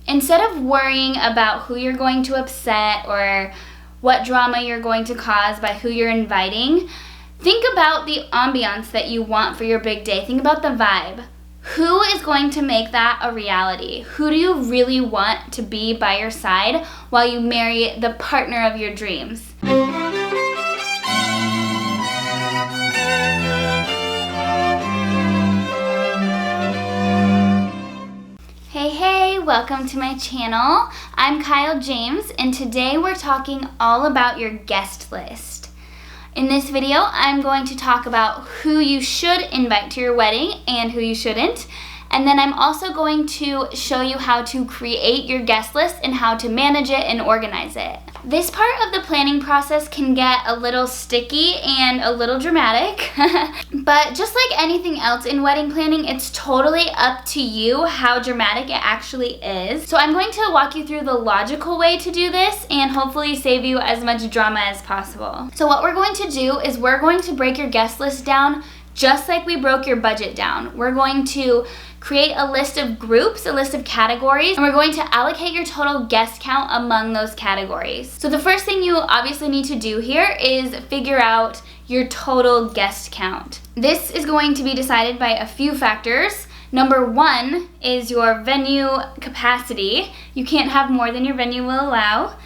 Instead of worrying about who you're going to upset or what drama you're going to cause by who you're inviting, think about the ambiance that you want for your big day. Think about the vibe. Who is going to make that a reality? Who do you really want to be by your side while you marry the partner of your dreams? Hey, welcome to my channel. I'm Kyle James, and today we're talking all about your guest list. In this video, I'm going to talk about who you should invite to your wedding and who you shouldn't. And then I'm also going to show you how to create your guest list and how to manage it and organize it. This part of the planning process can get a little sticky and a little dramatic, but just like anything else in wedding planning, it's totally up to you how dramatic it actually is. So I'm going to walk you through the logical way to do this and hopefully save you as much drama as possible. So what we're going to do is we're going to break your guest list down just like we broke your budget down. We're going to create a list of groups, a list of categories, and we're going to allocate your total guest count among those categories. So the first thing you obviously need to do here is figure out your total guest count. This is going to be decided by a few factors. Number one is your venue capacity. You can't have more than your venue will allow.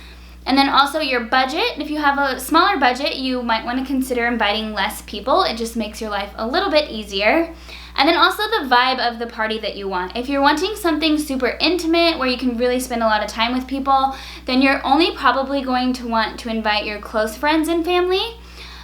And then also your budget. If you have a smaller budget, you might want to consider inviting less people. It just makes your life a little bit easier. And then also the vibe of the party that you want. If you're wanting something super intimate where you can really spend a lot of time with people, then you're only probably going to want to invite your close friends and family.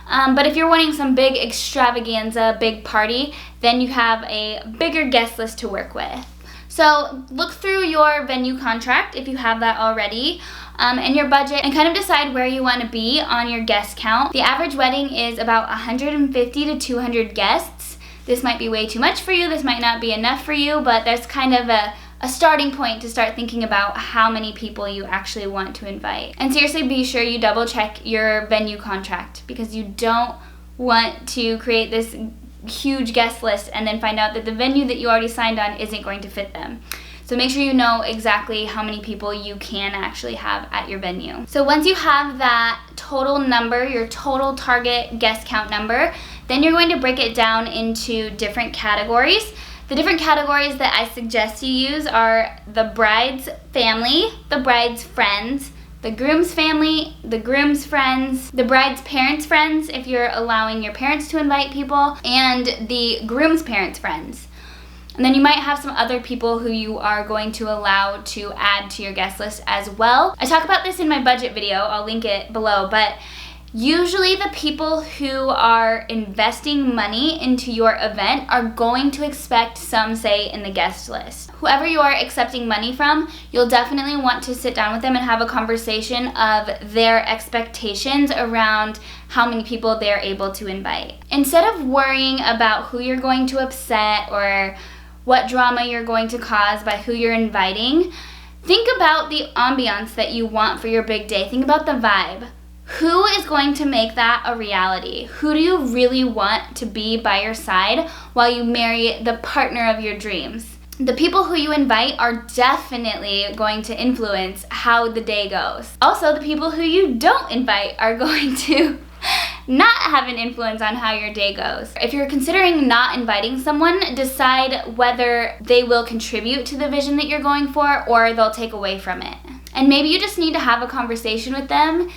But if you're wanting some big extravaganza, big party, then you have a bigger guest list to work with. So look through your venue contract if you have that already, and your budget, and kind of decide where you want to be on your guest count. The average wedding is about 150 to 200 guests. This might be way too much for you, this might not be enough for you, but that's kind of a starting point to start thinking about how many people you actually want to invite. And seriously, be sure you double check your venue contract, because you don't want to create this huge guest list and then find out that the venue that you already signed on isn't going to fit them. So make sure you know exactly how many people you can actually have at your venue. So once you have that total number, your total target guest count number, then you're going to break it down into different categories. The different categories that I suggest you use are the bride's family, the bride's friends, the groom's family, the groom's friends, the bride's parents' friends, if you're allowing your parents to invite people, and the groom's parents' friends. And then you might have some other people who you are going to allow to add to your guest list as well. I talk about this in my budget video, I'll link it below, but usually the people who are investing money into your event are going to expect some say in the guest list. Whoever you are accepting money from, you'll definitely want to sit down with them and have a conversation of their expectations around how many people they're able to invite. Instead of worrying about who you're going to upset or what drama you're going to cause by who you're inviting, think about the ambiance that you want for your big day. Think about the vibe. Who is going to make that a reality? Who do you really want to be by your side while you marry the partner of your dreams? The people who you invite are definitely going to influence how the day goes. Also, the people who you don't invite are going to not have an influence on how your day goes. If you're considering not inviting someone, decide whether they will contribute to the vision that you're going for or they'll take away from it. And maybe you just need to have a conversation with them.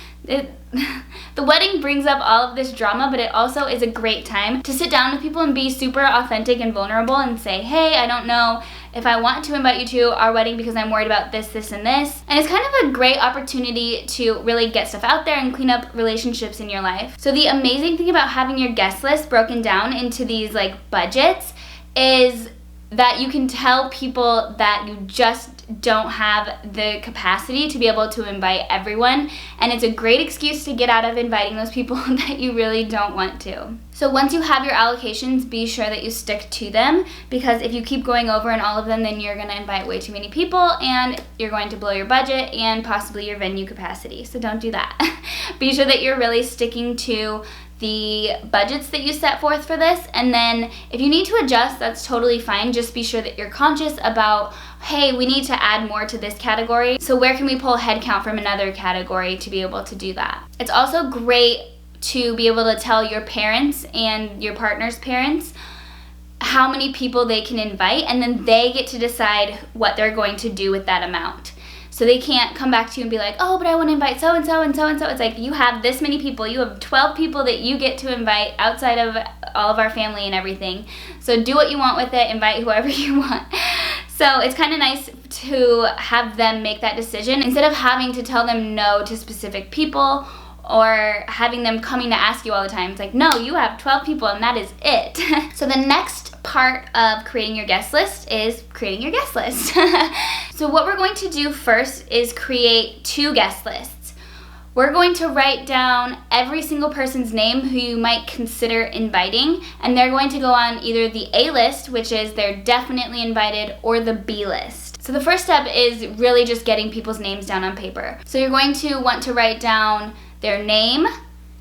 The wedding brings up all of this drama, but it also is a great time to sit down with people and be super authentic and vulnerable and say, hey, I don't know if I want to invite you to our wedding because I'm worried about this, this, and this. And it's kind of a great opportunity to really get stuff out there and clean up relationships in your life. So the amazing thing about having your guest list broken down into these like budgets is that you can tell people that you just don't have the capacity to be able to invite everyone, and it's a great excuse to get out of inviting those people that you really don't want to. So once you have your allocations, be sure that you stick to them, because if you keep going over in all of them, then you're going to invite way too many people and you're going to blow your budget and possibly your venue capacity. So don't do that. Be sure that you're really sticking to the budgets that you set forth for this, and then if you need to adjust, that's totally fine. Just be sure that you're conscious about hey, we need to add more to this category, so where can we pull head count from another category to be able to do that? It's also great to be able to tell your parents and your partner's parents how many people they can invite, and then they get to decide what they're going to do with that amount. So they can't come back to you and be like, oh, but I want to invite so-and-so and so-and-so. It's like, you have this many people. You have 12 people that you get to invite outside of all of our family and everything. So do what you want with it. Invite whoever you want. So it's kind of nice to have them make that decision instead of having to tell them no to specific people or having them coming to ask you all the time. It's like, no, you have 12 people and that is it. So the next part of creating your guest list is creating your guest list. So what we're going to do first is create 2 guest lists. We're going to write down every single person's name who you might consider inviting, and they're going to go on either the A list, which is they're definitely invited, or the B list. So the first step is really just getting people's names down on paper. So you're going to want to write down their name,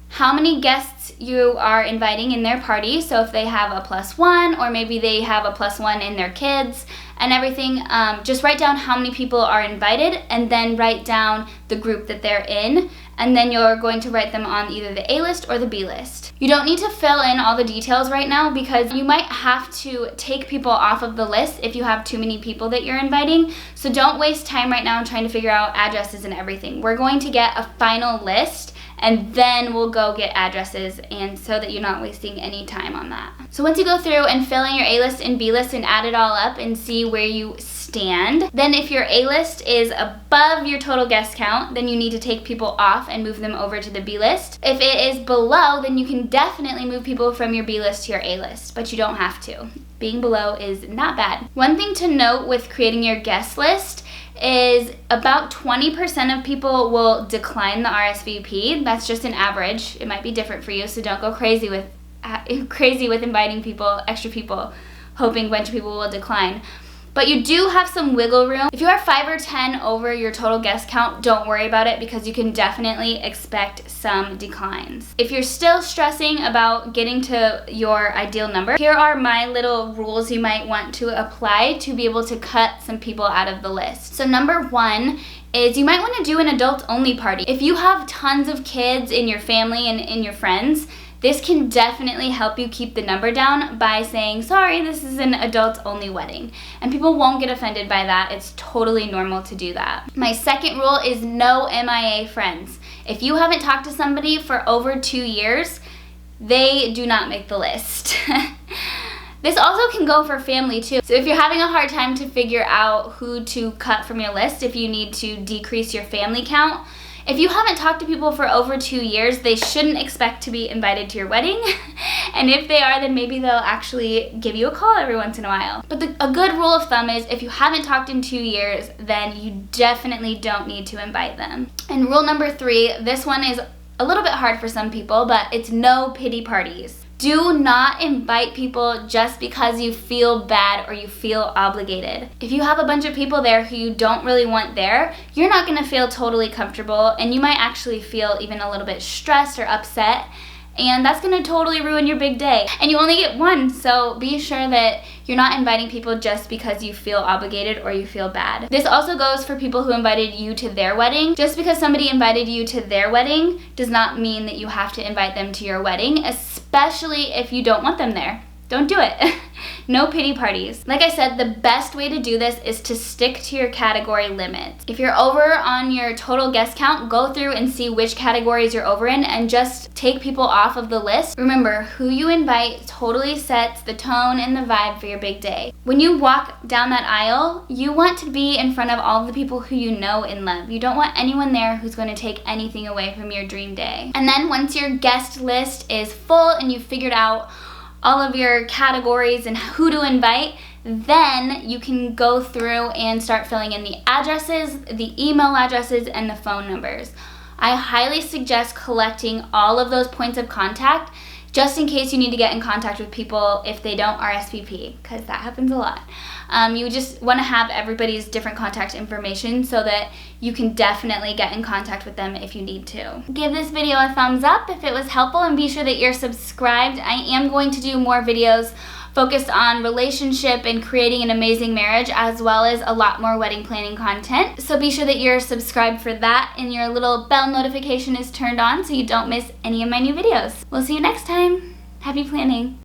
how many guests you are inviting in their party, so if they have a +1 or maybe they have a +1 in their kids and everything, just write down how many people are invited and then write down the group that they're in, and then you're going to write them on either the A list or the B list. You don't need to fill in all the details right now because you might have to take people off of the list if you have too many people that you're inviting, so don't waste time right now trying to figure out addresses and everything. We're going to get a final list and then we'll go get addresses, and so that you're not wasting any time on that. So once you go through and fill in your A list and B list and add it all up and see where you stand, then if your A list is above your total guest count, then you need to take people off and move them over to the B list. If it is below, then you can definitely move people from your B list to your A list, but you don't have to. Being below is not bad. One thing to note with creating your guest list is about 20% of people will decline the RSVP. That's just an average. It might be different for you, so don't go crazy with inviting people, extra people, hoping a bunch of people will decline. But you do have some wiggle room. If you are 5 or 10 over your total guest count, don't worry about it because you can definitely expect some declines. If you're still stressing about getting to your ideal number, here are my little rules you might want to apply to be able to cut some people out of the list. So number 1 is you might want to do an adult-only party. If you have tons of kids in your family and in your friends, this can definitely help you keep the number down by saying, sorry, this is an adults-only wedding. And people won't get offended by that. It's totally normal to do that. My second rule is no MIA friends. If you haven't talked to somebody for over 2 years, they do not make the list. This also can go for family too. So if you're having a hard time to figure out who to cut from your list, if you need to decrease your family count, if you haven't talked to people for over 2 years, they shouldn't expect to be invited to your wedding. And if they are, then maybe they'll actually give you a call every once in a while. But a good rule of thumb is if you haven't talked in 2 years, then you definitely don't need to invite them. And rule number 3, this one is a little bit hard for some people, but it's no pity parties. Do not invite people just because you feel bad or you feel obligated. If you have a bunch of people there who you don't really want there, you're not gonna feel totally comfortable, and you might actually feel even a little bit stressed or upset, and that's gonna totally ruin your big day. And you only get one, so be sure that you're not inviting people just because you feel obligated or you feel bad. This also goes for people who invited you to their wedding. Just because somebody invited you to their wedding does not mean that you have to invite them to your wedding, especially if you don't want them there. Don't do it. No pity parties. Like I said, the best way to do this is to stick to your category limits. If you're over on your total guest count, go through and see which categories you're over in and just take people off of the list. Remember, who you invite totally sets the tone and the vibe for your big day. When you walk down that aisle, you want to be in front of all the people who you know and love. You don't want anyone there who's going to take anything away from your dream day. And then once your guest list is full and you've figured out all of your categories and who to invite, then you can go through and start filling in the addresses, the email addresses, and the phone numbers. I highly suggest collecting all of those points of contact just in case you need to get in contact with people if they don't RSVP, because that happens a lot. You just want to have everybody's different contact information so that you can definitely get in contact with them if you need to. Give this video a thumbs up if it was helpful, and be sure that you're subscribed. I am going to do more videos focused on relationship and creating an amazing marriage, as well as a lot more wedding planning content. So be sure that you're subscribed for that and your little bell notification is turned on so you don't miss any of my new videos. We'll see you next time. Happy planning.